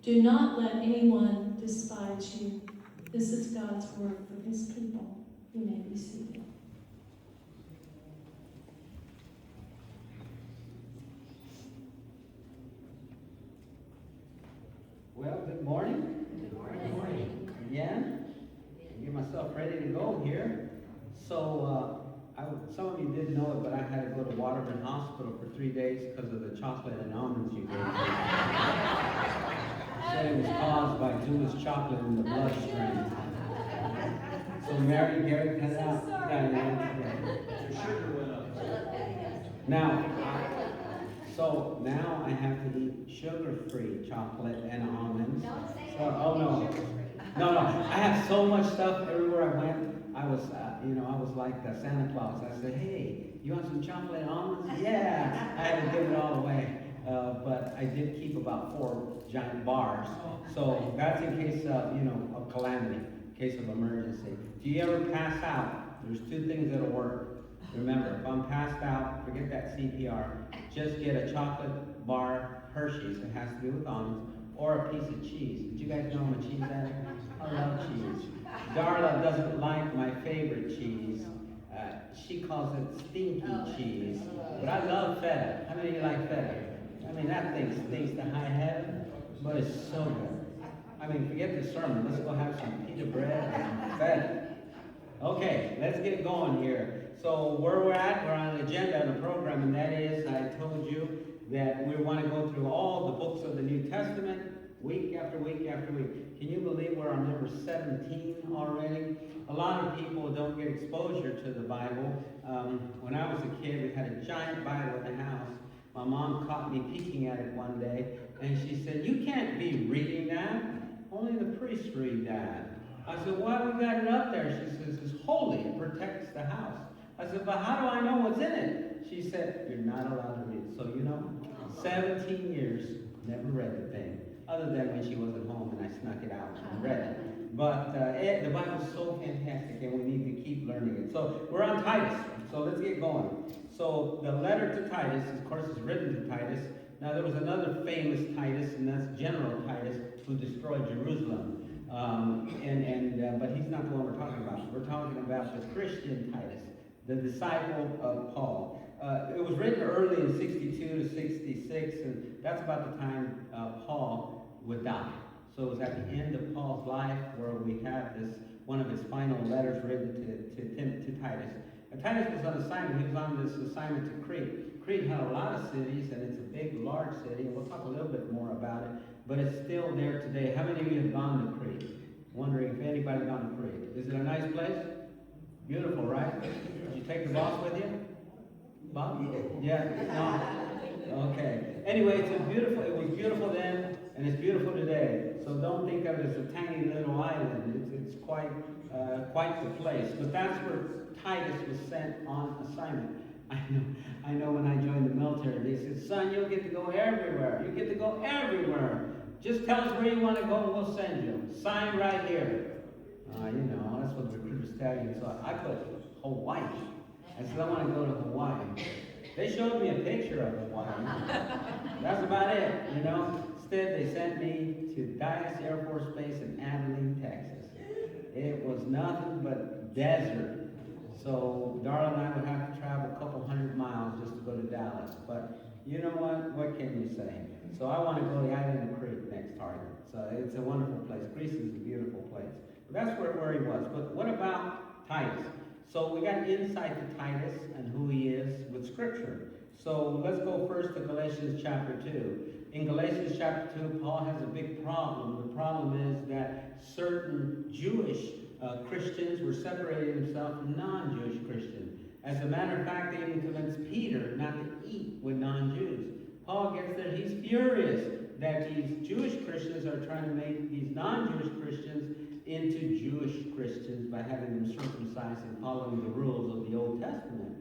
Do not let anyone despise you. This is God's word for his people. You may be seated. Well, good morning. Good morning. Again, get myself ready to go here. So, some of you didn't know it, but I had to go to Waterman Hospital for 3 days because of the chocolate and almonds you gave me. Said it was caused by too much chocolate in the bloodstream. So Mary, Gary, cut it out. Your sugar went up. Now, now I have to eat sugar-free chocolate and almonds. Don't say So, anything oh no, sugar-free. no. I have so much stuff everywhere I went. I was like Santa Claus. I said, "Hey, you want some chocolate and almonds?" Yeah. I had to give it all away, but I did keep about 4 giant bars. So that's in case of of calamity, in case of emergency. If you ever pass out, there's 2 things that'll work. Remember, if I'm passed out, forget that CPR. Just get a chocolate bar Hershey's. It has to be with almonds, or a piece of cheese. Did you guys know I'm a cheese addict? I love cheese. Darla doesn't like my favorite cheese. She calls it stinky cheese. But I love feta. How many of you like feta? I mean, that thing stinks to high heaven, but it's so good. I mean, forget the sermon. Let's go have some pita bread and some feta. Okay, let's get going here. So where we're at, we're on an agenda and a program, and that is, I told you that we want to go through all the books of the New Testament, week after week after week. Can you believe we're on number 17 already? A lot of people don't get exposure to the Bible. When I was a kid, we had a giant Bible in the house. My mom caught me peeking at it one day, and she said, "You can't be reading that. Only the priests read that." I said, "Why we got it up there?" She says, "It's holy. It protects the house." I said, "But how do I know what's in it?" She said, "You're not allowed to read it." So 17 years, never read the thing. Other than when she wasn't home and I snuck it out and read it. But the Bible's so fantastic and we need to keep learning it. So we're on Titus. So let's get going. So the letter to Titus, of course, is written to Titus. Now there was another famous Titus, and that's General Titus, who destroyed Jerusalem. But he's not the one we're talking about. We're talking about the Christian Titus, the disciple of Paul. It was written early in 62 to 66, and that's about the time Paul would die. So it was at the end of Paul's life where we have this, one of his final letters written to Titus. And Titus was on assignment. He was on this assignment to Crete. Crete had a lot of cities, and it's a big, large city, and we'll talk a little bit more about it, but it's still there today. How many of you have gone to Crete? Wondering if anybody gone to Crete. Is it a nice place? Beautiful, right? Did you take the boss with you? Bob? Yeah? No? Okay. Anyway, it was beautiful then, and it's beautiful today. So don't think of it as a tiny little island. It's quite the place. But that's where Titus was sent on assignment. I know when I joined the military, they said, "Son, you'll get to go everywhere. You get to go everywhere. Just tell us where you want to go and we'll send you. Sign right here." That's what the recruiters tell you. So I put Hawaii. I said, "I want to go to Hawaii." They showed me a picture of Hawaii. That's about it, Instead, they sent me to Dyess Air Force Base in Abilene, Texas. It was nothing but desert. So Darla and I would have to travel a couple 100 miles just to go to Dallas. But you know what? What can you say? So I want to go to the island of Crete next target. So it's a wonderful place. Greece is a beautiful place. But that's where he was. But what about Titus? So we got insight to Titus and who he is with Scripture. So let's go first to Galatians chapter 2. In Galatians chapter 2, Paul has a big problem. The problem is that certain Jewish Christians were separating themselves from non-Jewish Christians. As a matter of fact, they even convinced Peter not to eat with non-Jews. Paul gets there. He's furious that these Jewish Christians are trying to make these non-Jewish Christians into Jewish Christians by having them circumcised and following the rules of the Old Testament.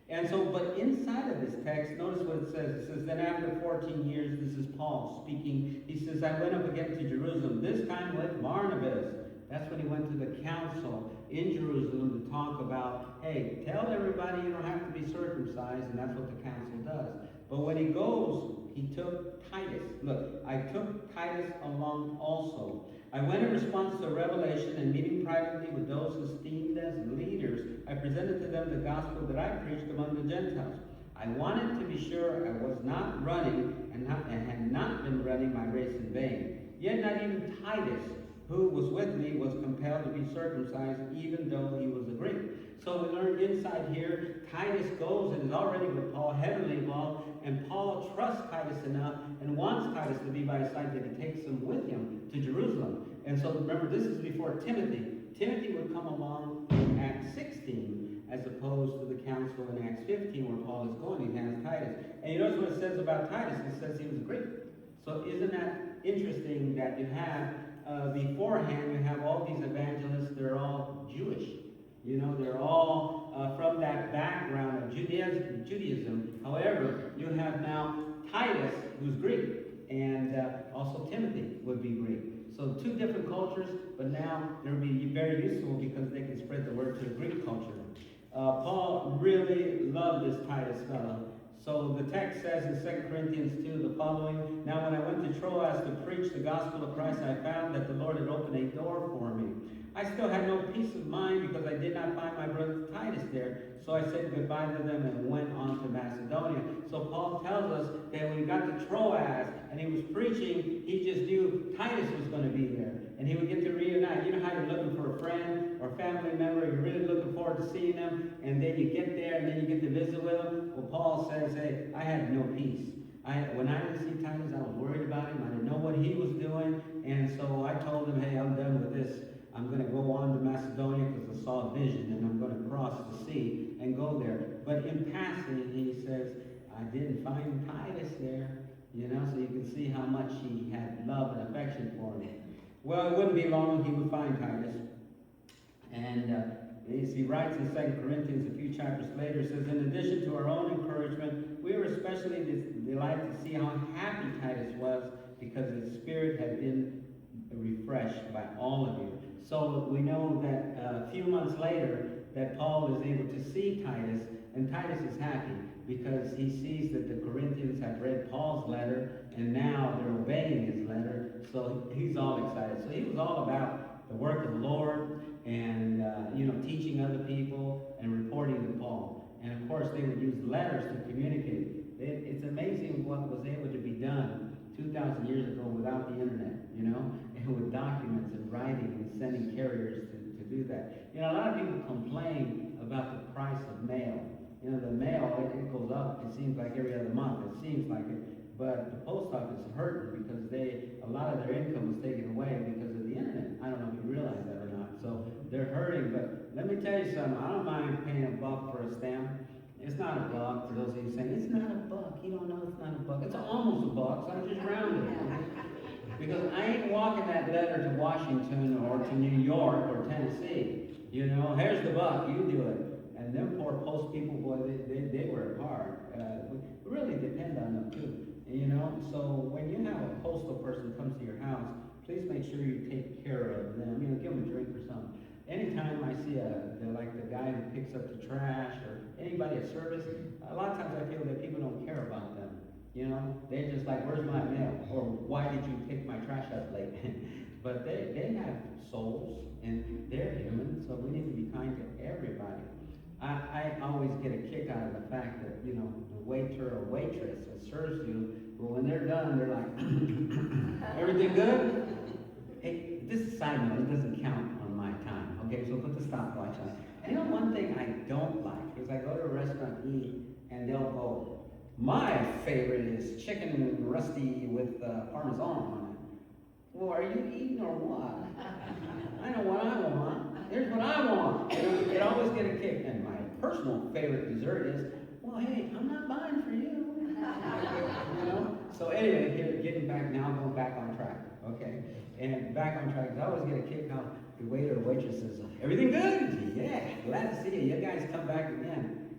And so, but inside of this text, notice what it says. It says, "Then after 14 years," this is Paul speaking, he says, "I went up again to Jerusalem, this time with Barnabas." That's when he went to the council in Jerusalem to talk about, hey, tell everybody you don't have to be circumcised, and that's what the council does. But when he goes, he took Titus. Look, I took Titus along also. I went in response to a revelation, and meeting privately with those esteemed as leaders, I presented to them the gospel that I preached among the Gentiles. I wanted to be sure I was not running and had not been running my race in vain. Yet not even Titus, who was with me, was compelled to be circumcised, even though he was a Greek. So we learn inside here, Titus goes and is already with Paul, heavily involved, and Paul trusts Titus enough and wants Titus to be by his side that he takes him with him to Jerusalem. And so remember, this is before Timothy. Timothy would come along in Acts 16, as opposed to the council in Acts 15, where Paul is going. He has Titus. And you notice what it says about Titus. It says he was a Greek. So isn't that interesting that you have, beforehand, you have all these evangelists, they're all Jewish. You know, they're all from that background of Judaism. However, you have now Titus, who's Greek, and also Timothy would be Greek. So two different cultures, but now they'll be very useful because they can spread the word to the Greek culture. Paul really loved this Titus fellow. So the text says in 2 Corinthians 2 the following, Now when I went to Troas to preach the gospel of Christ, I found that the Lord had opened a door for me. I still had no peace of mind because I did not find my brother Titus there. So I said goodbye to them and went on to Macedonia. So Paul tells us that when he got to Troas and he was preaching, he just knew Titus was going to be there. And he would get to reunite. You know how you're looking for a friend or family member, you're really looking forward to seeing them, and then you get there and then you get to visit with them? Well, Paul says, hey, I had no peace. When I didn't see Titus, I was worried about him. I didn't know what he was doing. And so I told him, hey, I'm done with this. I'm going to go on to Macedonia because I saw a vision, and I'm going to cross the sea and go there. But in passing, he says, I didn't find Titus there. You know, so you can see how much he had love and affection for him. Well, it wouldn't be long he would find Titus. And he writes in 2 Corinthians a few chapters later, says, in addition to our own encouragement, we were especially delighted to see how happy Titus was because his spirit had been refreshed by all of you. So we know that a few months later that Paul is able to see Titus, and Titus is happy because he sees that the Corinthians have read Paul's letter, and now they're obeying his letter, so he's all excited. So he was all about the work of the Lord and, teaching other people and reporting to Paul. And of course, they would use letters to communicate. It's amazing what was able to be done 2,000 years ago without the internet, and with documents and writing and sending carriers to do that. A lot of people complain about the price of mail. The mail, it goes up, it seems like every other month, it seems like it. But the post office is hurting because a lot of their income was taken away because of the internet. I don't know if you realize that or not. So they're hurting, but let me tell you something. I don't mind paying $1 for a stamp. It's not $1 for those of you saying, it's not $1. You don't know it's not $1. It's almost $1, so I'm just rounding it. Because I ain't walking that letter to Washington or to New York or Tennessee. Here's the $1, you do it. And them poor post people, boy, they work hard. We really depend on them too. So when you have a postal person comes to your house, please make sure you take care of them. Give them a drink or something. Anytime I see the guy who picks up the trash or anybody at service, a lot of times I feel that people don't care about them. They're just like, where's my mail? Or why did you pick my trash up late? But they have souls and they're human, so we need to be kind to everybody. I always get a kick out of the fact that, the waiter or waitress that serves you, but when they're done, they're like, everything good? Hey, this is a side note, it doesn't count on my time. Okay, so put the stopwatch on. One thing I don't like is I go to a restaurant and eat, and they'll go, my favorite is chicken rusty with Parmesan on it. Well, are you eating or what? I know what I want. Here's what I want. It always get a kick. And my personal favorite dessert is, well, hey, I'm not buying for you. So anyway, getting back now, going back on track. Okay, and back on track. I always get a kick out. The waiter or waitress says, everything good? Yeah, glad to see you. You guys come back again.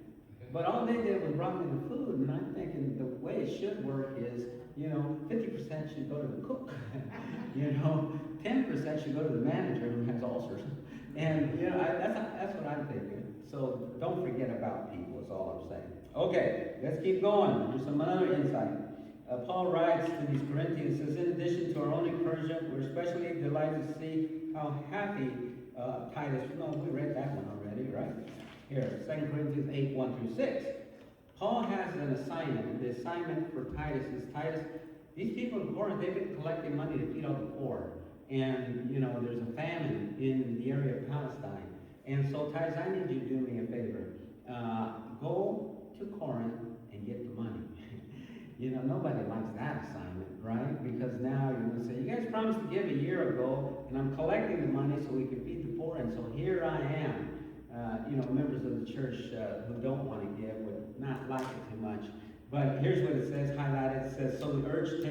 But all they did was brought me the food, and I'm thinking the way it should work is, 50% should go to the cook. 10% should go to the manager who has ulcers. And, that's what I'm thinking. So don't forget about people is all I'm saying. Okay, let's keep going. Here's some other insight. Paul writes to these Corinthians, says, in addition to our own encouragement, we're especially delighted to see how happy Titus, no, we read that one already, right? Here, 2 Corinthians 8, 1 through 6. Paul has an assignment. The assignment for Titus is, Titus, these people in Corinth, they've been collecting money to feed all the poor. And, you know, there's a famine in the area of Palestine. And so, Titus, I need you to do me a favor. Go to Corinth and get the money. You know, nobody likes that assignment, right? Because now you're going to say, you guys promised to give a year ago, and I'm collecting the money so we can feed the poor, and so here I am. You know, members of the church who don't want to give would not like it too much. But here's what it says, highlighted. It says, so we urge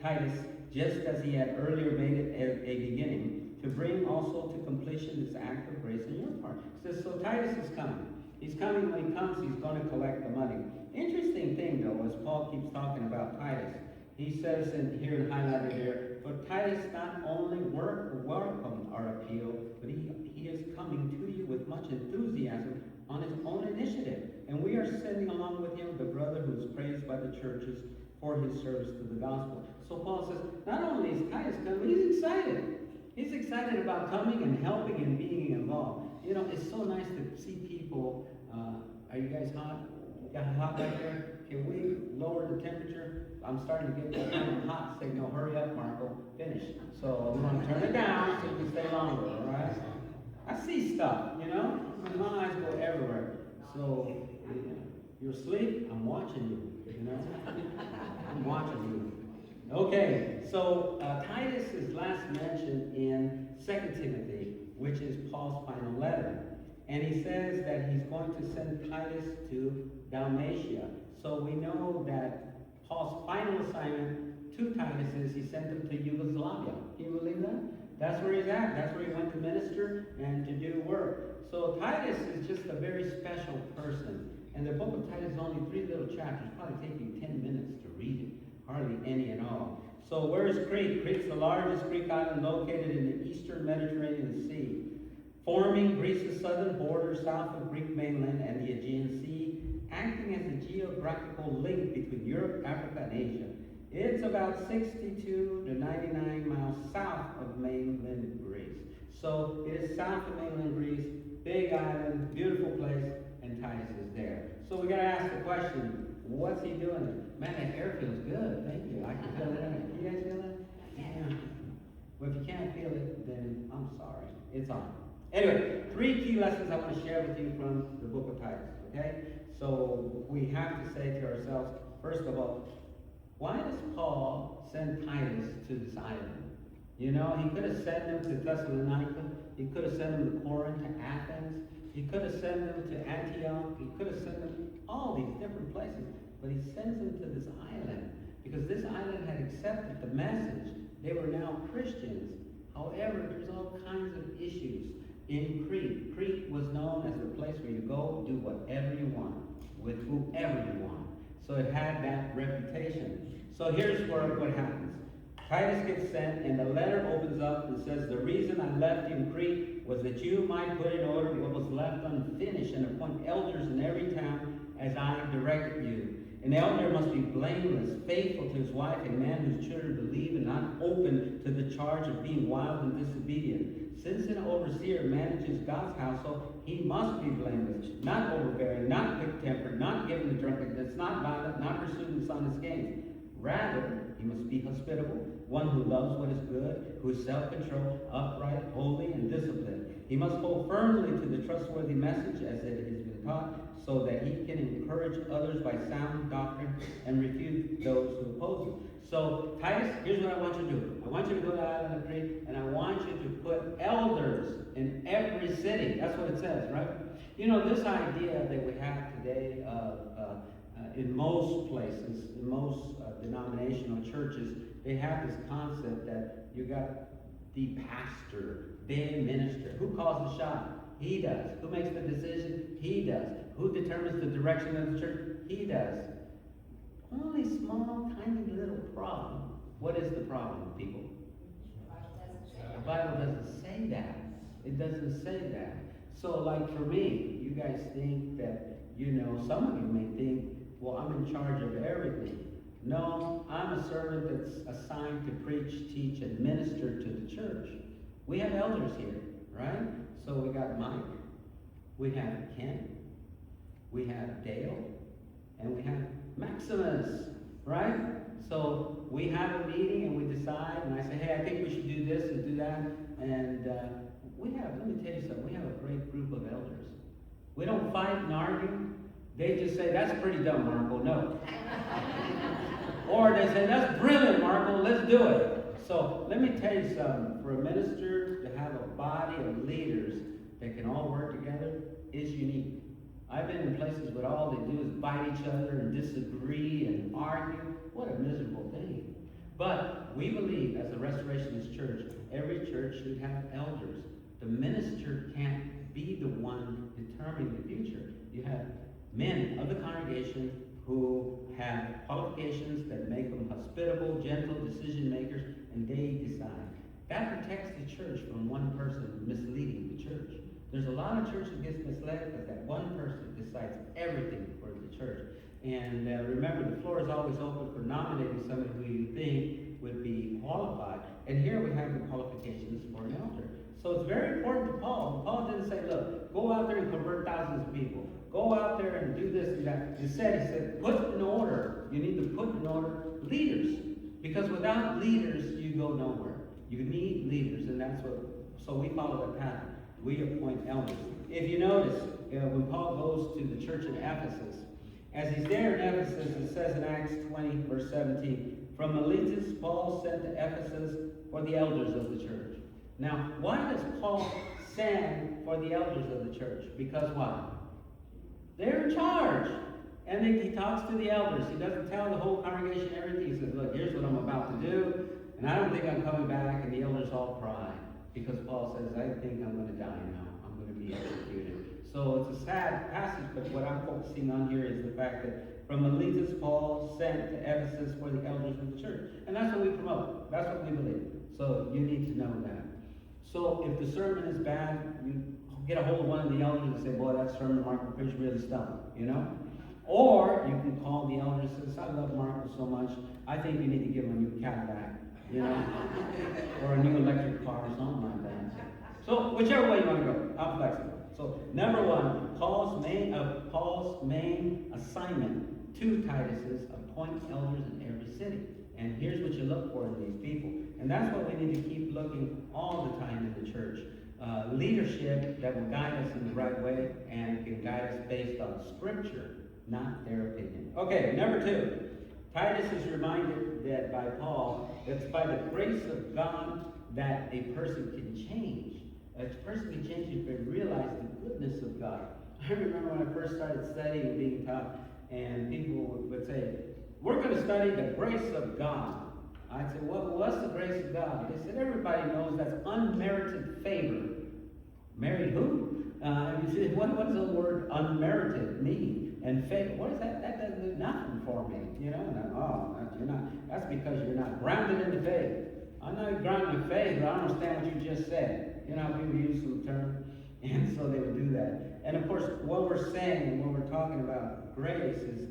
Titus, just as he had earlier made it a beginning, to bring also to completion this act of grace on your part. It says, so Titus is coming. He's coming. When he comes, he's going to collect the money. Interesting thing, though, as Paul keeps talking about Titus, he says here, highlighted here, for Titus not only welcomed our appeal, but he is coming to you with much enthusiasm on his own initiative. And we are sending along with him the brother who is praised by the churches for his service to the gospel. So Paul says, not only is Titus coming, he's excited. He's excited about coming and helping and being involved. You know, it's so nice to see people. Are you guys hot? Got hot right there? Can we lower the temperature? I'm starting to get that kind of hot signal. Hurry up, Marco. Finish. So I'm going to turn it down so you can stay longer, all right? I see stuff, you know? My eyes go everywhere. So, you're asleep? I'm watching you, you know? I'm watching you. Okay, so Titus is last mentioned in 2 Timothy, which is Paul's final letter. And he says that he's going to send Titus to Dalmatia. So we know that Paul's final assignment to Titus is he sent him to Yugoslavia. Can you believe that? That's where he's at. That's where he went to minister and to do work. So Titus is just a very special person. And the book of Titus is only 3 little chapters. Probably take you 10 minutes to read it. Hardly any at all. So where is Crete? Crete's the largest Greek island located in the eastern Mediterranean Sea, forming Greece's southern border south of Greek mainland and the Aegean Sea, acting as a geographical link between Europe, Africa, and Asia. It's about 62 to 99 miles south of mainland Greece. So it is south of mainland Greece, big island, beautiful place, and Titus is there. So we got to ask the question, what's he doing? Man, that air feels good. Thank you. I can feel it in it. You guys feel it? Yeah. Well, if you can't feel it, then I'm sorry. It's on. Anyway, 3 key lessons I want to share with you from the book of Titus, okay? So we have to say to ourselves, first of all, why does Paul send Titus to this island? You know, he could have sent him to Thessalonica. He could have sent him to Corinth, to Athens. He could have sent him to Antioch. He could have sent him all these different places. But he sends him to this island because this island had accepted the message. They were now Christians. However, there's all kinds of issues in Crete. Crete was known as the place where you go, do whatever you want, with whoever you want. So it had that reputation. So here's what happens. Titus gets sent, and the letter opens up and says, the reason I left you in Crete was that you might put in order what was left unfinished and appoint elders in every town as I directed you. An elder must be blameless, faithful to his wife, a man whose children believe and not open to the charge of being wild and disobedient. Since an overseer manages God's household, he must be blameless, not overbearing, not quick-tempered, not given to drunkenness, not violent, not pursuing dishonest gains. Rather, he must be hospitable, one who loves what is good, who is self-controlled, upright, holy, and disciplined. He must hold firmly to the trustworthy message as it has been taught, so that he can encourage others by sound doctrine and refute those who oppose him. So, Titus, here's what I want you to do. I want you to go to the island of Crete, and I want you to put elders in every city. That's what it says, right? You know, this idea that we have today in most places, in most denominational churches, they have this concept that you got the pastor, the minister. Who calls the shot? He does. Who makes the decision? He does. Who determines the direction of the church? He does. Only small, tiny little problem. What is the problem, people? The Bible doesn't say that. It doesn't say that. So, like for me, you guys think that, you know, some of you may think, well, I'm in charge of everything. No, I'm a servant that's assigned to preach, teach, and minister to the church. We have elders here, right? So we got Mike, we have Ken, we have Dale, and we have Maximus, right? So we have a meeting and we decide, and I say, hey, I think we should do this and do that. And let me tell you something, we have a great group of elders. We don't fight and argue. They just say, that's pretty dumb, Marco, no. Or they say, that's brilliant, Marco, let's do it. So let me tell you something, for a minister to have a body of leaders that can all work together is unique. I've been in places where all they do is bite each other and disagree and argue. What a miserable thing. But we believe, as a Restorationist church, every church should have elders. The minister can't be the one determining the future. You have men of the congregation who have qualifications that make them hospitable, gentle decision makers, and they decide. That protects the church from one person misleading the church. There's a lot of churches that gets misled because that one person decides everything for the church. And remember, the floor is always open for nominating somebody who you think would be qualified. And here we have the qualifications for an elder. So it's very important to Paul. Paul didn't say, look, go out there and convert thousands of people. Go out there and do this and that. Instead, he said, put in order. You need to put in order leaders. Because without leaders, you go nowhere. You need leaders, and that's what, so we follow that pattern. We appoint elders. If you notice, when Paul goes to the church in Ephesus, as he's there in Ephesus, it says in Acts 20, verse 17, from Miletus, Paul sent to Ephesus for the elders of the church. Now, why does Paul send for the elders of the church? Because why? They're in charge. And then he talks to the elders. He doesn't tell the whole congregation everything. He says, look, here's what I'm about to do, and I don't think I'm coming back. And the elders all cry. Because Paul says, I think I'm going to die now. I'm going to be executed. So it's a sad passage, but what I'm focusing on here is the fact that from Miletus, Paul sent to Ephesus for the elders of the church. And that's what we promote. That's what we believe. So you need to know that. So if the sermon is bad, you get a hold of one of the elders and say, boy, that sermon Marco preached really stunk, you know? Or you can call the elders and say, I love Marco so much, I think you need to give him a new Cadillac, you know? Or a new electric car or something like that. So whichever way you want to go, I'm flexible. So number one, Paul's main assignment to Titus is appoint elders in every city. And here's what you look for in these people. And that's what we need to keep looking all the time in the church. Leadership that will guide us in the right way and can guide us based on Scripture, not their opinion. Okay, number two. Titus is reminded that by Paul, it's by the grace of God that a person can change. A person can change if they realize the goodness of God. I remember when I first started studying and being taught, and people would say, we're going to study the grace of God. I'd say, well, what's the grace of God? They said, everybody knows that's unmerited favor. Married who? You say, what does the word unmerited mean? And favor, what is that? That doesn't do nothing for me. You know, you're not. That's because you're not grounded in the faith. I'm not grounded in faith, but I understand what you just said. You know how people use the term? And so they would do that. And of course, what we're saying and what we're talking about grace is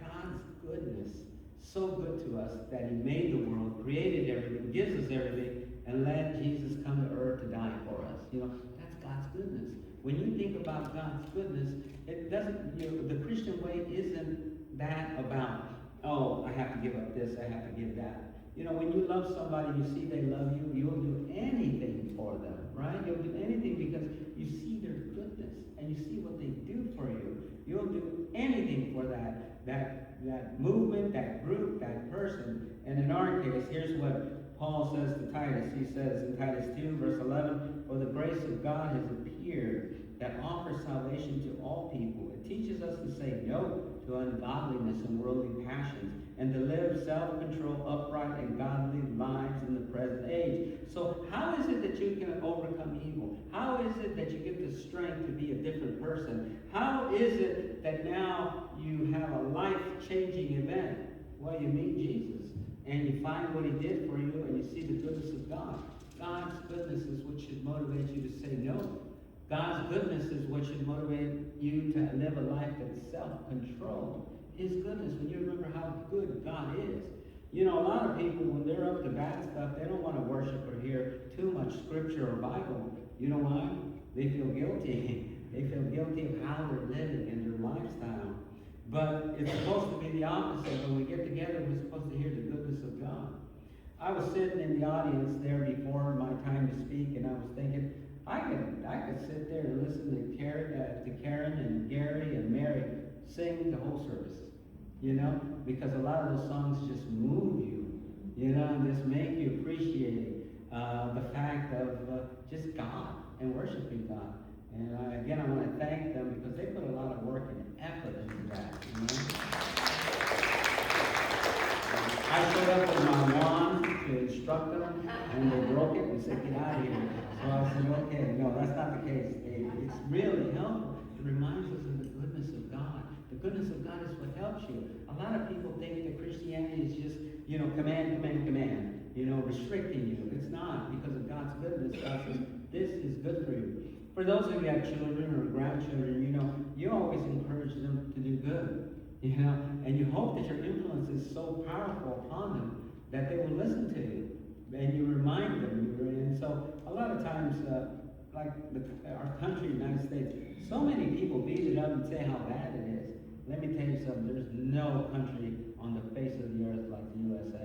God's goodness. So good to us that He made the world, created everything, gives us everything, and let Jesus come to earth to die for us. You know, that's God's goodness. When you think about God's goodness, it doesn't, the Christian way isn't that about, oh, I have to give up this, I have to give that. You know, when you love somebody, you see they love you, you'll do anything for them, right? You'll do anything because you see their goodness and you see what they do for you. You'll do anything for that movement, that group, that person. And in our case, here's what Paul says to Titus. He says in Titus 2, verse 11, for the grace of God has appeared that offers salvation to all people. It teaches us to say no to ungodliness and worldly passions, and to live self-controlled, upright, and godly lives in the present age. So how is it that you can overcome evil? How is it that you get the strength to be a different person? How is it that now you have a life-changing event? Well, you meet Jesus, and you find what He did for you, and you see the goodness of God. God's goodness is what should motivate you to say no. God's goodness is what should motivate you to live a life that's self-controlled. His goodness, when you remember how good God is. You know, a lot of people, when they're up to bad stuff, they don't want to worship or hear too much scripture or Bible. You know why? They feel guilty. They feel guilty of how they're living and their lifestyle. But it's supposed to be the opposite. When we get together, we're supposed to hear the goodness of God. I was sitting in the audience there before my time to speak, and I was thinking, I could sit there and listen to Karen and Gary and Mary sing the whole service. You know, because a lot of those songs just move you, you know, and just make you appreciate the fact of just God and worshiping God. And again, I want to thank them because they put a lot of work and effort into that. You know? I showed up with my wand to instruct them, and they broke it and said, "Get out of here." So I said, "Okay, no, that's not the case." It's really helpful. It reminds us of the goodness of God. The goodness of God is what helps you. A lot of people think that Christianity is just, you know, command, you know, restricting you. It's not, because of God's goodness. God says, this is good for you. For those of you who have children or grandchildren, you know, you always encourage them to do good, you know, and you hope that your influence is so powerful upon them that they will listen to you, and you remind them. And so a lot of times, like our country, the United States, so many people beat it up and say how bad it is. Let me tell you something, there's no country on the face of the earth like the USA.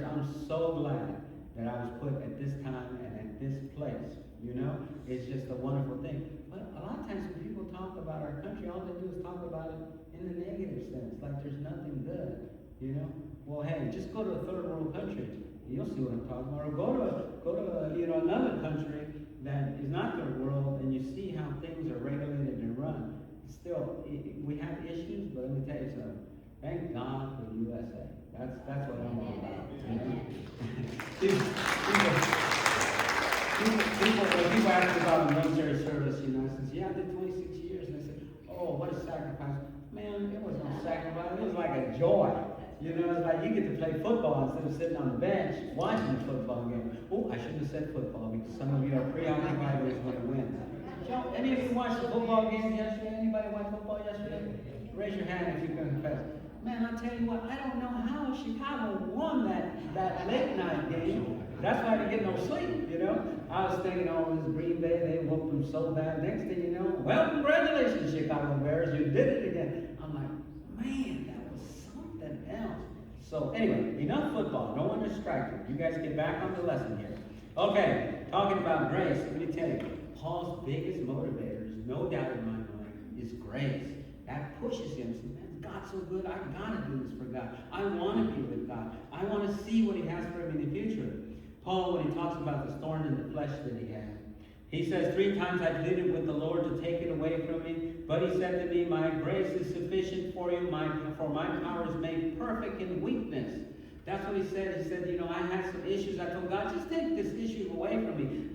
I'm so glad that I was put at this time and at this place, you know? It's just a wonderful thing. But a lot of times when people talk about our country, all they do is talk about it in the negative sense, like there's nothing good, you know? Well, hey, just go to a third world country, you'll see what I'm talking about. Or go to you know, another country that is not third world, and you see how things are regulated and run. Still, we have issues, but let me tell you something. Thank God for the USA. That's what I'm all about. You know? People ask me about the military service, you know, I said, yeah, I did 26 years. And they said, oh, what a sacrifice. Man, it was no sacrifice. It was like a joy. You know, it's like you get to play football instead of sitting on the bench watching the football game. Oh, I shouldn't have said football because some of you are preoccupied with when it wins. Any of you watched the football game yesterday? Anybody watch football yesterday? Raise your hand if you can confess. Man, I'll tell you what, I don't know how Chicago won that late night game. That's why I didn't get no sleep, you know. I was thinking, oh, this Green Bay, they whooped them so bad. Next thing you know, well, congratulations, Chicago Bears, you did it again. I'm like, man, that was something else. So anyway, enough football. No one distracted. You guys get back on the lesson here. Okay, talking about grace, let me tell you, Paul's biggest motivators, no doubt in my mind, is grace. That pushes him. So, man, God's so good, I gotta do this for God. I want to be with God. I want to see what He has for me in the future. Paul, when he talks about the thorn in the flesh that he had, he says, 3 times I pleaded with the Lord to take it away from me, but He said to me, my grace is sufficient for you, for my power is made perfect in weakness. That's what he said. He said, you know, I had some issues. I told God, just take this issue away from me.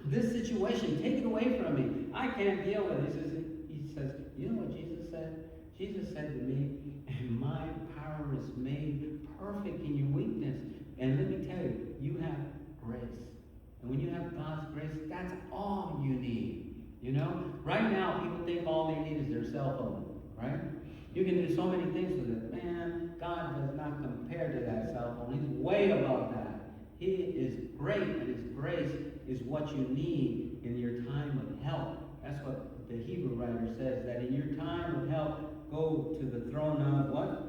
This situation, take it away from me. I can't deal with it. He says, you know what Jesus said? Jesus said to me, my power is made perfect in your weakness. And let me tell you, you have grace. And when you have God's grace, that's all you need. You know? Right now, people think all they need is their cell phone, right? You can do so many things with it. Man, God does not compare to that cell phone. He's way above that. He is great, and His grace is what you need in your time of help. That's what the Hebrew writer says, that in your time of help, go to the throne of what?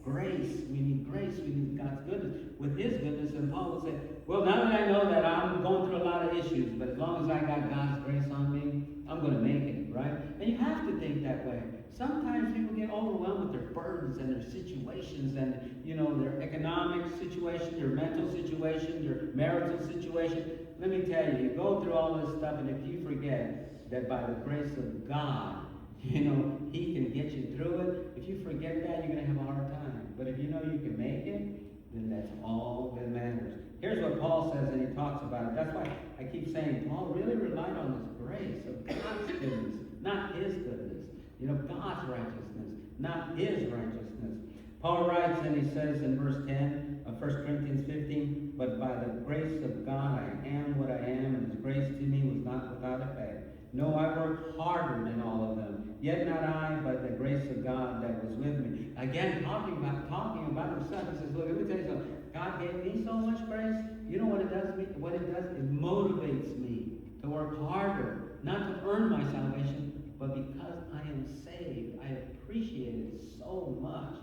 Grace. We need grace. We need God's goodness. With His goodness, and Paul would say, well, now that I know that I'm going through a lot of issues, but as long as I got God's grace on me, I'm going to make it, right? And you have to think that way. Sometimes people get overwhelmed with their burdens and their situations and, you know, their economic situation, their mental situation, their marital situation. Let me tell you, you go through all this stuff, and if you forget that by the grace of God, you know, He can get you through it. If you forget that, you're going to have a hard time. But if you know you can make it, then that's all that matters. Here's what Paul says, and he talks about it. That's why I keep saying Paul really relied on this grace of God's goodness, not his goodness. You know, God's righteousness, not his righteousness. Paul writes, and he says in verse 10 of 1 Corinthians 15, but by the grace of God I am what I am, and His grace to me was not without effect. No, I worked harder than all of them. Yet not I, but the grace of God that was with me. Again, talking about himself. He says, look, let me tell you something. God gave me so much grace. You know what it does? It motivates me to work harder, not to earn my salvation, but because I am saved. I appreciate it so much.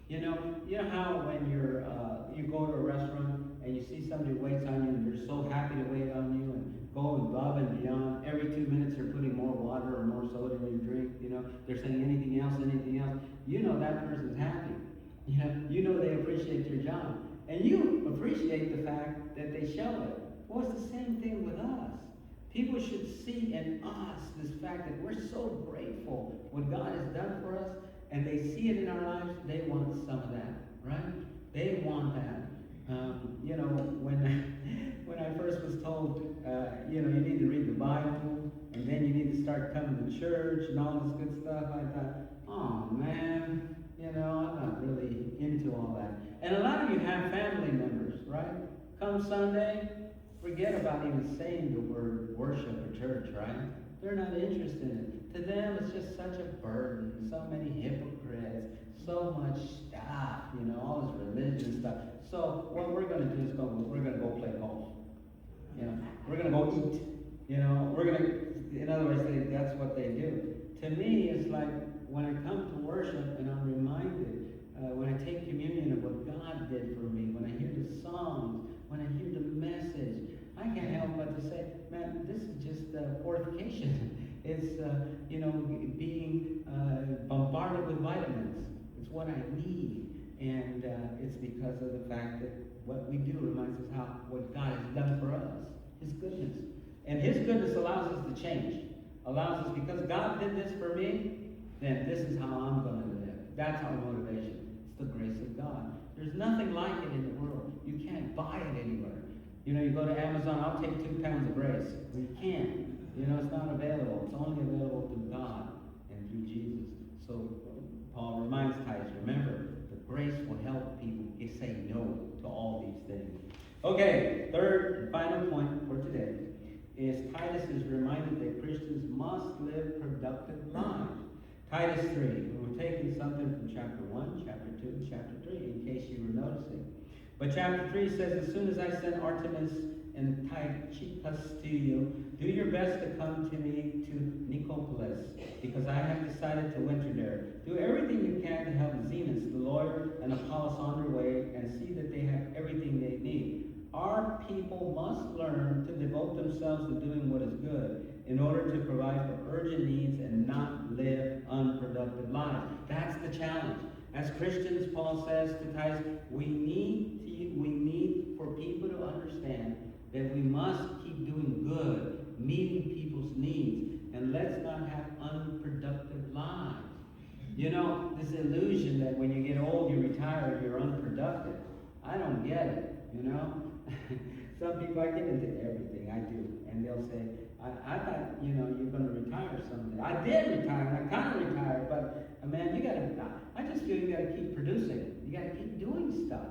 You know how when you go to a restaurant and you see somebody waits on you and they're so happy to wait on you and go above and beyond. Every 2 minutes they're putting more water or more soda in your drink. They're saying anything else. You know that person's happy. You know they appreciate your job. And you appreciate the fact that they show it. Well, it's the same thing with us. People should see in us this fact that we're so grateful what God has done for us, and they see it in our lives. They want some of that, right? They want that. When I first was told, you need to read the Bible, and then you need to start coming to church and all this good stuff, I thought, oh man, I'm not really into all that. And a lot of you have family members, right? Come Sunday, forget about even saying the word worship or church, right? They're not interested in it. To them, it's just such a burden. So many hypocrites, so much stuff, all this religion stuff. So what we're going to do is we're going to go play golf. We're going to go eat. We're going to, in other words, that's what they do. To me, it's like when I come to worship and I'm reminded, when I take communion of what God did for me, when I hear the songs, when I hear the message, I can't help but to say, man, this is just fortification. It's, being bombarded with vitamins. It's what I need. And it's because of the fact that what we do reminds us what God has done for us, His goodness. And His goodness allows us to change. Allows us, because God did this for me, then this is how I'm going to live. That's our motivation. It's the grace of God. There's nothing like it in the world. You can't buy it anywhere. You go to Amazon, I'll take 2 pounds of grace. You can't. It's not available. It's only available through God and through Jesus. So Paul reminds Titus, remember, the grace will help people say no to all these things. Okay, third and final point for today is Titus is reminded that Christians must live productive lives. Titus 3, we're taking something from chapter 1, chapter 2, and chapter 3, in case you were noticing. But chapter 3 says, as soon as I send Artemis and Tychicus to you, do your best to come to me to Nicopolis, because I have decided to winter there. Do everything you can to help Zenas, the lawyer, and Apollos on their way, and see that they have everything they need. Our people must learn to devote themselves to doing what is good, in order to provide for urgent needs and not live unproductive lives. That's the challenge. As Christians, Paul says to Titus, we need for people to understand that we must keep doing good, meeting people's needs, and let's not have unproductive lives. This illusion that when you get old, you retire, you're unproductive. I don't get it, Some people, I get into everything, I do, and they'll say, I thought, you're going to retire someday. I did retire, I kind of retired, but man, I just feel you got to keep producing. You got to keep doing stuff,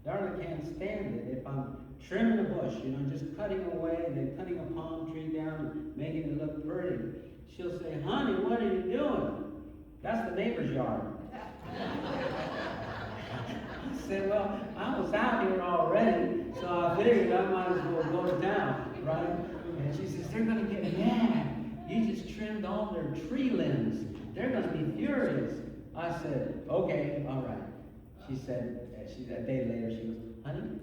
Darla can't stand it if I'm trimming a bush, just cutting away and then cutting a palm tree down and making it look pretty. She'll say, honey, what are you doing? That's the neighbor's yard. I said, well, I was out here already, so I figured I might as well go to town, right? And she says, they're going to get mad. You just trimmed all their tree limbs. They're going to be furious. I said, okay, all right. She said, a day later, she goes, honey,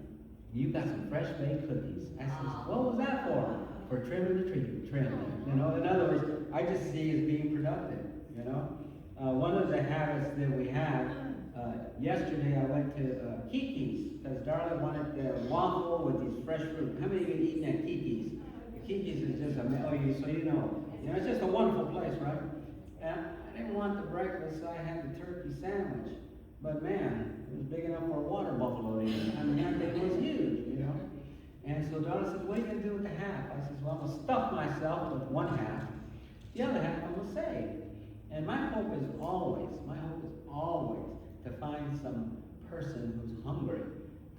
you got some fresh baked cookies. I said, what was that for? For trimming the tree, in other words, I just see it as being productive, One of the habits that we have, yesterday I went to Kiki's, because Darla wanted the waffle with these fresh fruit. How many of you have eaten at Kiki's? Kiki's is just it's just a wonderful place, right? And I didn't want the breakfast, so I had the turkey sandwich. But man, it was big enough for a water buffalo to eat. That thing was huge, And so Darla says, what are you going to do with the half? I says, well, I'm going to stuff myself with one half. The other half I'm going to save. And my hope is always to find some person who's hungry.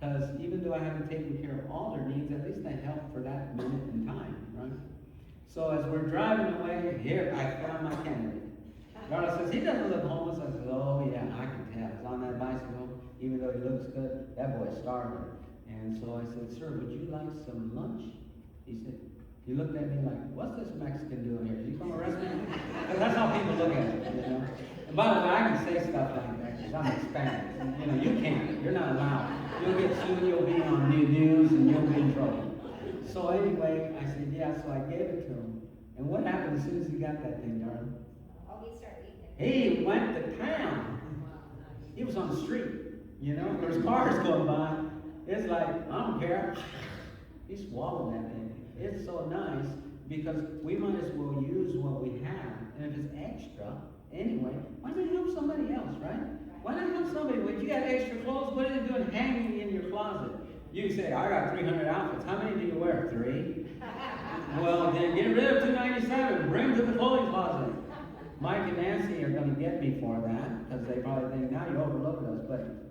Because even though I haven't taken care of all their needs, at least I help for that minute in time, right? So as we're driving away, here, I found my candidate. Darla says, he doesn't look homeless. I said, oh yeah, I can tell. He's on that bicycle, even though he looks good, that boy's starving. And so I said, sir, would you like some lunch? He said, he looked at me like, what's this Mexican doing here? Is he going to arrest me? Because that's how people look at it, you know. And by the way, I can say stuff like that because I'm Hispanic. You know, you can't. You're not allowed. You'll get sued, you'll be on news, and you'll be in trouble. So anyway, I said, yeah, so I gave it to him. And what happened as soon as he got that thing, darling? Oh, he started eating it. He went to town. He was on the street, you know. There's cars going by. It's like, I don't care. He swallowed that thing. It's so nice because we might as well use what we have. And if it's extra, anyway, why not help somebody else, right? Why not help somebody? When you got extra clothes, what are you doing hanging in your closet? You say, I got 300 outfits. How many do you wear? 3? Well, then get rid of 297. Bring them to the clothing closet. Mike and Nancy are going to get me for that because they probably think, now you overloaded us. But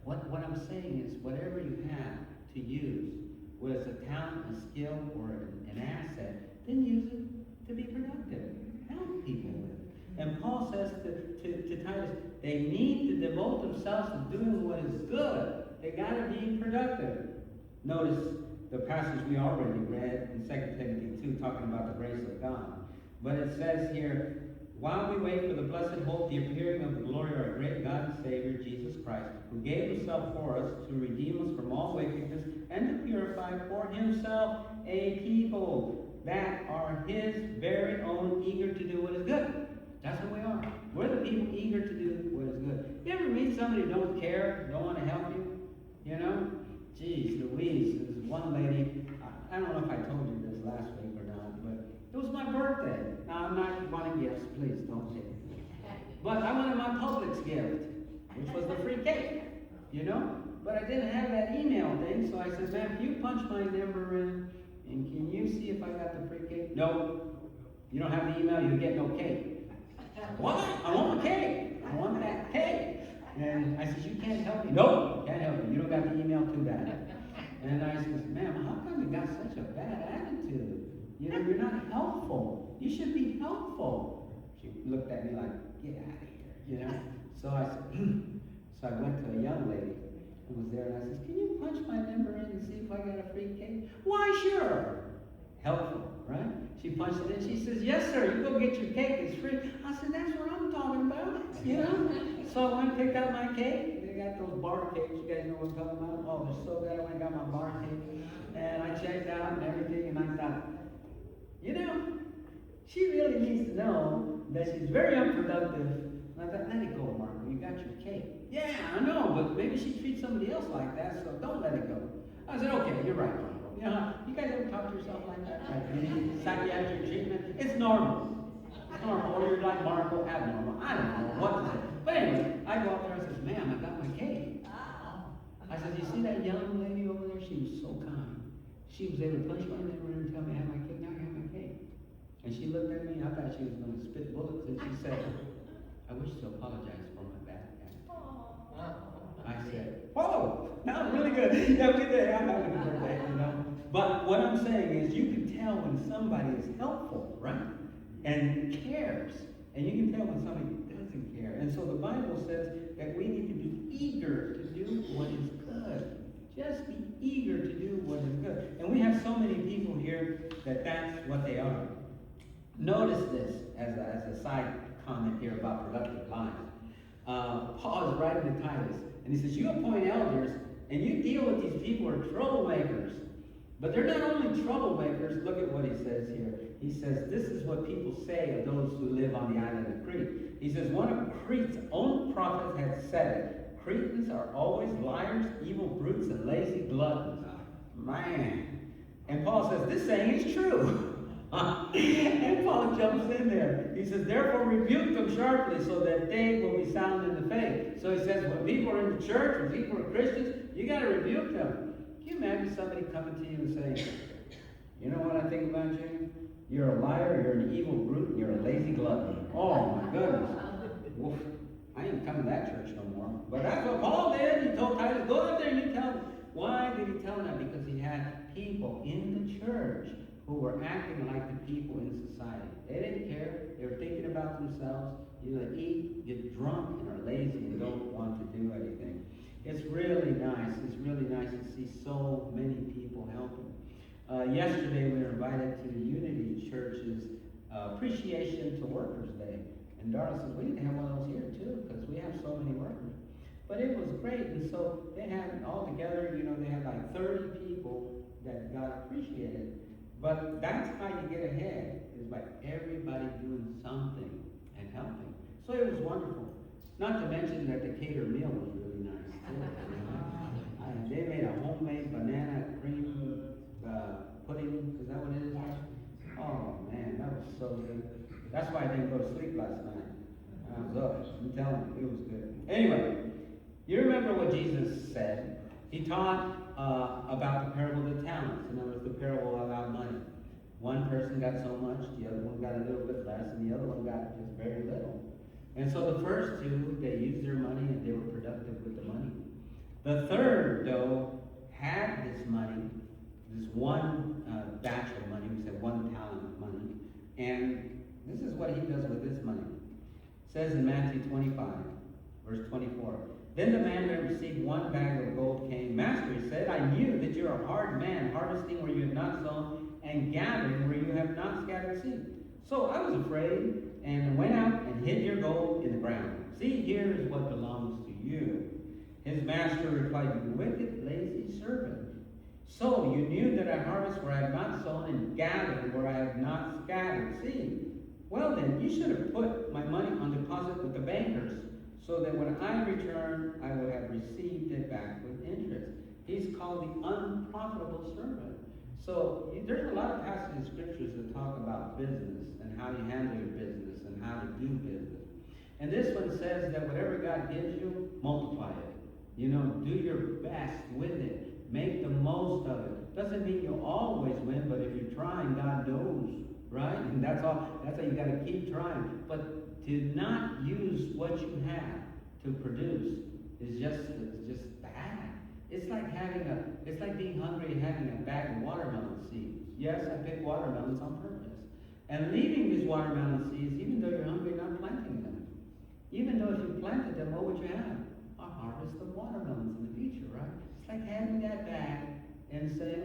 what I'm saying is, whatever you have to use, whether it's a talent, a skill, or an asset, then use it to be productive. Help people with it. And Paul says to Titus, they need to devote themselves to doing what is good. They got to be productive. Notice the passage we already read in 2 Timothy 2 talking about the grace of God. But it says here, while we wait for the blessed hope, the appearing of the glory of our great God and Savior, Jesus Christ, who gave himself for us to redeem us from all wickedness and to purify for himself a people that are his very own, eager to do what is good. That's what we are. We're the people eager to do what is good. You ever meet somebody who don't care, don't want to help you? You know? Geez, Louise, there's one lady, I don't know if I told you this last week or not, but it was my birthday. Now, I'm not wanting gifts, please don't take it. But I wanted my Publix gift, which was the free cake, you know? But I didn't have that email thing, so I said, ma'am, can you punch my number in, and can you see if I got the free cake? No. You don't have the email, you get no cake. What? I want the cake. I want that cake. And I said, you can't help me. Nope, can't help you. You don't got the email, too bad. And I said, ma'am, how come you got such a bad attitude? You know, you're not helpful. You should be helpful. She looked at me like, get out of here, you know. So I said, so I went to a young lady who was there, and I said, can you punch my number in and see if I got a free cake? Why, sure. Helpful, right? She punched it in. She says, yes, sir, you go get your cake. It's free. I said, that's what I'm talking about, you know. So I went and picked up my cake. They got those bar cakes. You guys know what I'm talking about? Oh, they're so good. I went and got my bar cake. And I checked out and everything, and I thought, you know, she really needs to know that she's very unproductive. And I thought, let it go, Marco. You got your cake. Yeah, I know, but maybe she treats somebody else like that, so don't let it go. I said, okay, you're right, Marco. You know, you guys ever talk to yourself like that? Like any psychiatric treatment? It's normal. It's normal. Or you're like Marco, abnormal. I don't know what to say. But anyway, I go up there and I said, ma'am, I got my cake. I said, you see that young lady over there? She was so kind. She was able to punch my number and tell me I have my cake. Now I have my cake. And she looked at me. I thought she was going to spit bullets. And she said, I wish to apologize for my bad attitude. I said, whoa, that was really good. Have a good day. I'm having a good birthday, you know. But what I'm saying is you can tell when somebody is helpful, right? And cares. And you can tell when somebody doesn't care. And so the Bible says that we need to be eager to do what is good. Just be eager to do what is good. And we have so many people here that that's what they are. Notice this as a side comment here about productive lives. Paul is writing to Titus, and he says, you appoint elders, and you deal with these people who are troublemakers. But they're not only troublemakers. Look at what he says here. He says, this is what people say of those who live on the island of Crete. He says, one of Crete's own prophets had said it. Cretans are always liars, evil brutes, and lazy gluttons. Man. And Paul says, this saying is true. And Paul jumps in there. He says, therefore rebuke them sharply so that they will be sound in the faith. So he says, when people are in the church, when people are Christians, you got to rebuke them. Can you imagine somebody coming to you and saying, you know what I think about you? You're a liar, you're an evil brute, and you're a lazy glutton. Oh my goodness. Oof. I ain't coming to that church no more. But that's what Paul did. He told Titus, go out there and you tell them. Why did he tell them that? Because he had people in the church who were acting like the people in society. They didn't care. They were thinking about themselves. You know, they eat, get drunk, and are lazy and don't want to do anything. It's really nice. It's really nice to see so many people helping. Yesterday we were invited to Unity Church's Appreciation to Workers Day. And Darla said, we need to have one of those here too, because we have so many workers. But it was great, and so they had all together, you know, they had like 30 people that got appreciated. But that's how you get ahead, is by everybody doing something and helping. So it was wonderful. Not to mention that the catered meal was really nice too. You know? They made a homemade banana cream pudding. Is that what it is? Oh man, that was so good. That's why I didn't go to sleep last night. I was up. I'm telling you, it was good. Anyway, you remember what Jesus said. He taught about the parable of the talents. In other words, the parable about money. One person got so much, the other one got a little bit less, and the other one got just very little. And so the first two, they used their money and they were productive with the money. The third, though, had this money, this one batch of money, we said 1 talent of money, and this is what he does with this money. It says in Matthew 25, verse 24, then the man who had received 1 bag of gold came. Master, he said, I knew that you're a hard man, harvesting where you have not sown, and gathering where you have not scattered seed. So I was afraid, and went out and hid your gold in the ground. See, here is what belongs to you. His master replied, you wicked, lazy servant. So you knew that I harvest where I have not sown, and gathered where I have not scattered seed. Well then, you should have put my money on deposit with the bankers, so that when I return, I would have received it back with interest. He's called the unprofitable servant. So there's a lot of passages in scriptures that talk about business and how you handle your business and how to do business. And this one says that whatever God gives you, multiply it. You know, do your best with it. Make the most of it. Doesn't mean you'll always win, but if you're trying, God knows, right? And that's all. That's how you got to keep trying. But to not use what you have to produce is just bad. It's like being hungry and having a bag of watermelon seeds. Yes, I pick watermelons on purpose. And leaving these watermelon seeds, even though you're hungry, not planting them. Even though if you planted them, what would you have? A harvest of watermelons in the future, right? It's like having that bag and saying,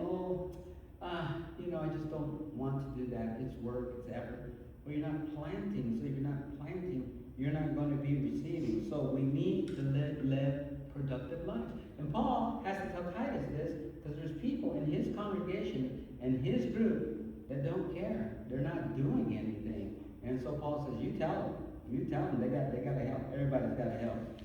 I just don't want to do that. It's work, it's effort. Well, you're not planting. So if you're not planting, you're not going to be receiving. So we need to live productive lives. And Paul has to tell Titus this because there's people in his congregation and his group that don't care. They're not doing anything. And so Paul says, you tell them. You tell them they got to help. Everybody's got to help.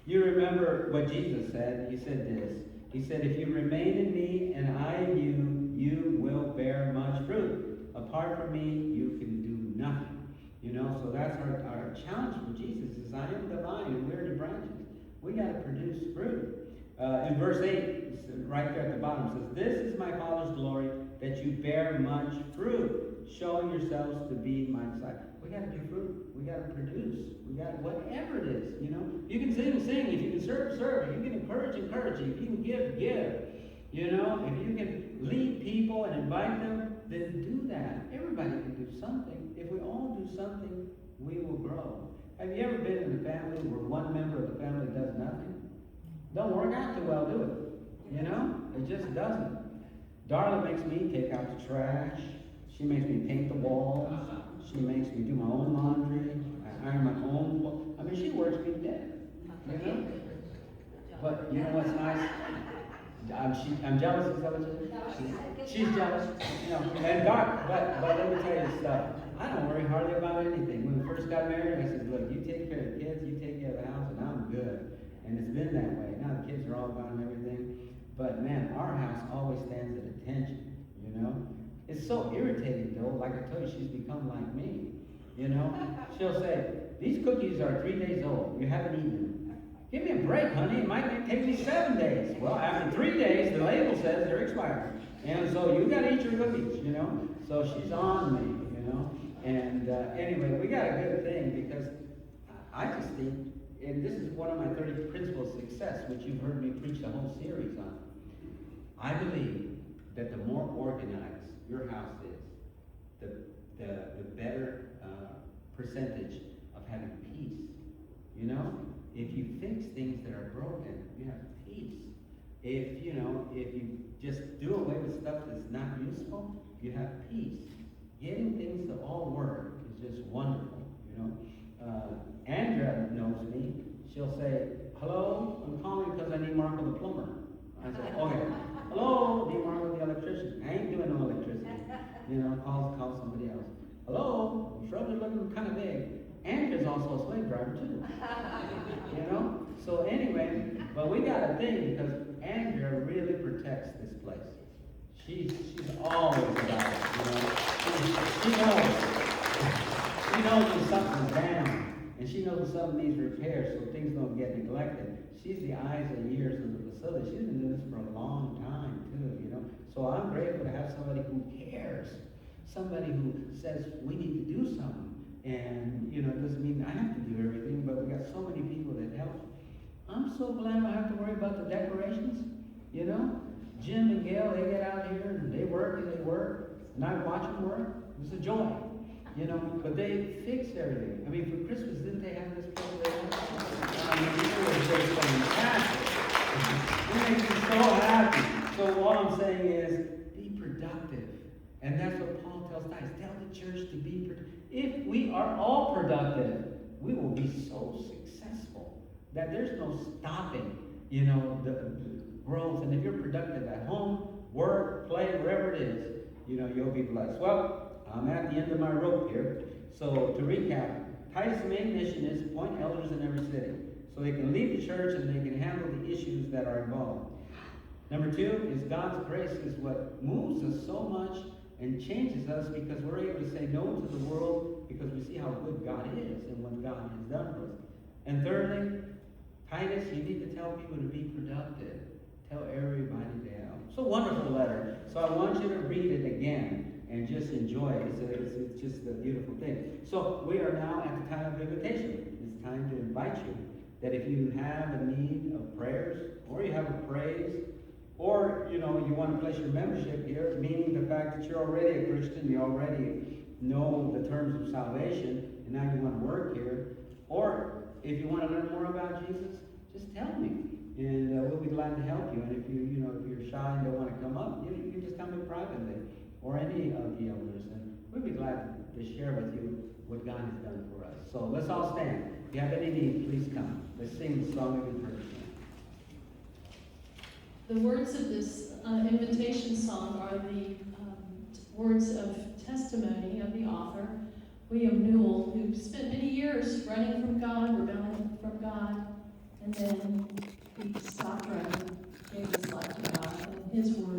You remember what Jesus said. He said this. He said, if you remain in me and I in you, you will bear much fruit. Apart from me, you can do nothing. You know, so that's our challenge for Jesus is I am the vine and we're the branches. We got to produce fruit. In verse 8, right there at the bottom, it says, this is my Father's glory, that you bear much fruit, showing yourselves to be my disciples. We got to do fruit. We got to produce. We got whatever it is, you know. You can sing. If you can serve. If you can encourage. If you can give. You know, if you can lead people and invite them, then do that. Everybody can do something. If we all do something, we will grow. Have you ever been in a family where one member of the family does nothing? Don't work out too well, do it? You know? It just doesn't. Darla makes me take out the trash. She makes me paint the walls. She makes me do my own laundry. I iron my own clothes. I mean, she works me to death. You know? But you know what's nice? I'm jealous, is that what you said? She's jealous. You know, and God, but let me tell you stuff. I don't worry hardly about anything. When we first got married, I said, look, you take care of the kids, you take care of the house, and I'm good. And it's been that way. Now the kids are all gone and everything. But man, our house always stands at attention, you know? It's so irritating though, like I told you, she's become like me. You know? She'll say, these cookies are 3 days old. You haven't eaten them. Give me a break, honey. It might take me 7 days. Well, after 3 days, the label says they're expired. And so you got to eat your cookies, you know. So she's on me, you know. And anyway, we got a good thing because I just think, and this is one of my 30 principles of success, which you've heard me preach the whole series on. I believe that the more organized your house is, the better percentage of having peace. You know, if you fix things that are broken, you have peace. If you just do away with stuff that's not useful, you have peace. Getting things to all work is just wonderful, you know. Andrea knows me. She'll say, hello, I'm calling because I need Marco the plumber. I said, okay. Hello, need Marco the electrician. I ain't doing no electricity. You know, call somebody else. Hello, shrubs are looking kind of big. Andrea's also a slave driver too. You know? So anyway, but we got a thing because Andrea really protects this place. She's always about it, you know. She knows when something's down, and she knows when something needs repairs so things don't get neglected. She's the eyes and ears of the facility. She's been doing this for a long time too, you know. So I'm grateful to have somebody who cares. Somebody who says we need to do something. And, you know, it doesn't mean I have to do everything, but we got so many people that help. I'm so glad I don't have to worry about the decorations, you know. Jim and Gail, they get out here and they work, and I watch them work. It's a joy, you know, but they fix everything. I mean, for Christmas, didn't they have this program? I mean, it was just fantastic. It makes me so happy. So all I'm saying is, be productive. And that's what Paul tells Titus. Tell the church to be productive. If we are all productive, we will be so successful that there's no stopping, you know, the growth. And if you're productive at home, work, play, wherever it is, you know, you'll be blessed. Well, I'm at the end of my rope here. So to recap, Titus' main mission is to appoint elders in every city so they can lead the church and they can handle the issues that are involved. Number 2 is God's grace is what moves us so much and changes us because we're able to say no to the world because we see how good God is and what God has done for us. And thirdly, Titus, you need to tell people to be productive. Tell everybody to help. It's a wonderful letter. So I want you to read it again and just enjoy it. It's just a beautiful thing. So we are now at the time of invitation. It's time to invite you that if you have a need of prayers or you have a praise or, you know, you want to place your membership here, meaning the fact that you're already a Christian, you already know the terms of salvation, and now you want to work here. Or if you want to learn more about Jesus, just tell me, and we'll be glad to help you. And if if you're shy and don't want to come up, you can just come in privately, or any of the elders, and we'll be glad to share with you what God has done for us. So let's all stand. If you have any need, please come. Let's sing the song of encouragement. The words of this invitation song are the words of testimony of the author, William Newell, who spent many years running from God, rebelling from God, and then he stopped running, gave his life to God, and his words.